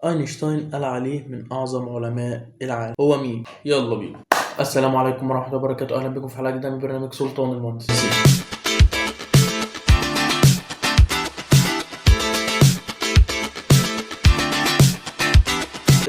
أينشتاين قال عليه من أعظم علماء العالم. هو مين؟ يلا بينا. السلام عليكم ورحمة الله وبركاته، أهلا بكم في حلقة جديدة من برنامج سلطان المهندسين.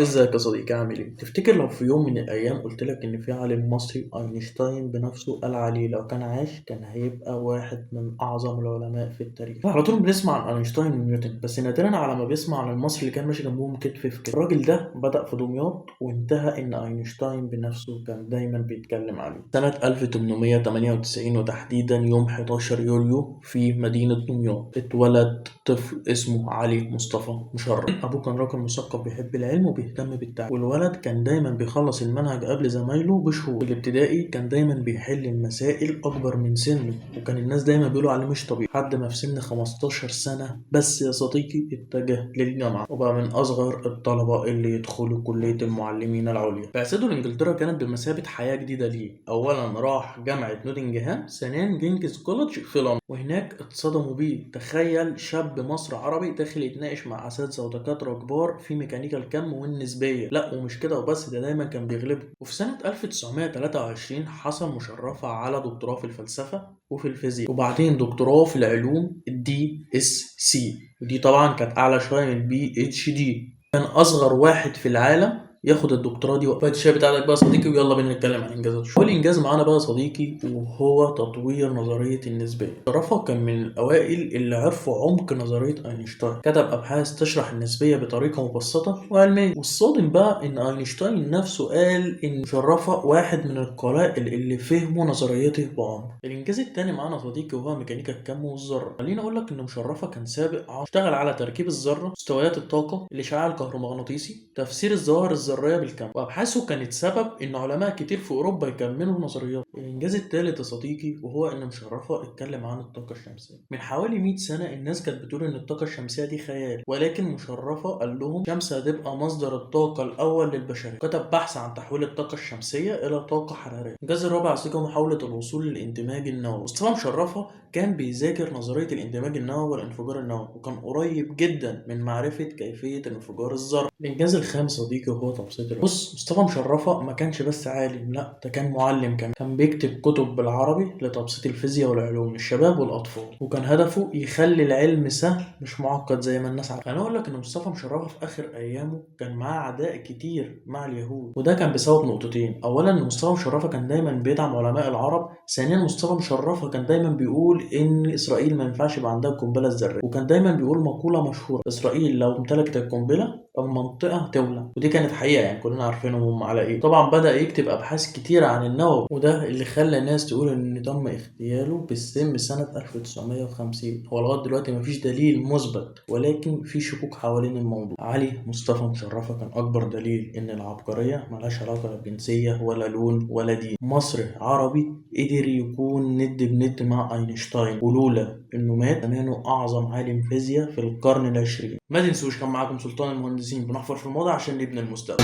ازيك يا صديقي، عامل ايه؟ تفتكر لو في يوم من الايام قلت لك ان في عالم مصري اينشتاين بنفسه قال عليه لو كان عاش كان هيبقى واحد من اعظم العلماء في التاريخ؟ على طول بنسمع عن اينشتاين ونيوتن، بس نادرا على ما بيسمع عن المصري اللي كان ماشي جنبهم كتف في كتف. الراجل ده بدأ في دمياط وانتهى ان اينشتاين بنفسه كان دايما بيتكلم عليه. سنة 1898 وتحديدا يوم 11 يوليو في مدينة دمياط اتولد طفل اسمه علي مصطفى مشرف. ابوه كان راجل مثقف بيحب العلم وبيهتم بالتعليم، والولد كان دايما بيخلص المنهج قبل زمايله بشهور. في الابتدائي كان دايما بيحل المسائل اكبر من سنه، وكان الناس دايما بيقولوا عليه مش طبيعي. لحد ما في سن 15 سنة بس يا صديقي اتجه للجامعة وبقى من اصغر الطلبة اللي يدخلوا كلية المعلمين العليا. بعثته لانجلترا كانت بمثابة حياة جديدة ليه. اولا راح جامعة نوتنجهام، ثانيا جينكس كولج في لندن، وهناك اتصدموا بيه. تخيل شاب مصري عربي داخل يتناقش مع اساتذه ودكاتره كبار في ميكانيكا الكم والنسبيه. لا ومش كده وبس، ده دايما كان بيغلبه. وفي سنه 1923 حصل مشرفه على دكتوراه في الفلسفه وفي الفيزياء، وبعدين دكتوراه في العلوم DSc، ودي طبعا كانت اعلى شويه من PhD. كان اصغر واحد في العالم ياخد الدكتوراه دي. وقفات الشاي بتاعتك بقى يا صديقي، ويلا بينا نتكلم عن انجازاته. اول انجاز معانا بقى يا صديقي وهو تطوير نظريه النسبيه. رافا كان من الاوائل اللي عرفوا عمق نظريه اينشتاين، كتب ابحاث تشرح النسبيه بطريقه مبسطه وعلميه. والصادم بقى ان اينشتاين نفسه قال ان شرفه واحد من القلائل اللي فهموا نظريته بعمق. الانجاز الثاني معانا يا صديقي وهو ميكانيكا الكم والذره. خليني اقول لك ان مشرفه كان سابق اشتغل على تركيب الذره، مستويات الطاقه، الاشعاع الكهرومغناطيسي، تفسير الظواهر الذريه بالكم، وابحاثه كانت سبب ان علماء كتير في اوروبا يكملوا نظريات. الانجاز الثالث يا صديقي وهو ان مشرفه اتكلم عن الطاقه الشمسيه. من حوالي 100 سنه الناس كانت بتقول ان الطاقه الشمسيه دي خيال، ولكن مشرفه قال لهم الشمس هتبقى مصدر الطاقه الاول للبشريه. كتب بحث عن تحويل الطاقه الشمسيه الى طاقه حراريه. الانجاز الرابع يا صديقي محاوله الوصول للاندماج النووي. مصطفى مشرفه كان بيذاكر نظريه الاندماج النووي والانفجار النووي، وكان قريب جدا من معرفه كيفيه انفجار الذره. الانجاز الخامس صديقي وهو تبسيط العلم. بص، مصطفى مشرفه ما كانش بس عالم، لا ده كان معلم كمان. كان بيكتب كتب بالعربي لتبسيط الفيزياء والعلوم للشباب والاطفال، وكان هدفه يخلي العلم سهل مش معقد زي ما الناس عارفه. انا اقول لك ان مصطفى مشرفه في اخر ايامه كان معاه اعداء كتير مع اليهود، وده كان بسبب نقطتين. اولا ان مصطفى مشرفه كان دايما بيدعم علماء العرب، ثانيا مصطفى مشرفه كان دايما بيقول ان اسرائيل ما ينفعش يبقى عندها القنبله الذريه، وكان دايما بيقول مقوله مشهوره: اسرائيل لو امتلكت القنبله المنطقة تولع. ودي كانت حقيقة، يعني كلنا عارفينهم على ايه. طبعا بدأ يكتب أبحاث كتيرة عن النووي، وده اللي خلى الناس تقول إن تم اغتياله بالسم سنة 1950. هو لغاية دلوقتي مفيش دليل مثبت، ولكن في شكوك حوالين الموضوع. علي مصطفى مشرفة كان أكبر دليل إن العبقرية ملهاش علاقة بجنسية ولا لون ولا دين. مصري عربي قدر يكون ند بند مع أينشتاين، ولولا إنه مات زمانه أعظم عالم فيزياء في القرن العشرين. ما تنسوش كان معاكم سلطان المهندسين، بنحفر في الماضي عشان نبني المستقبل.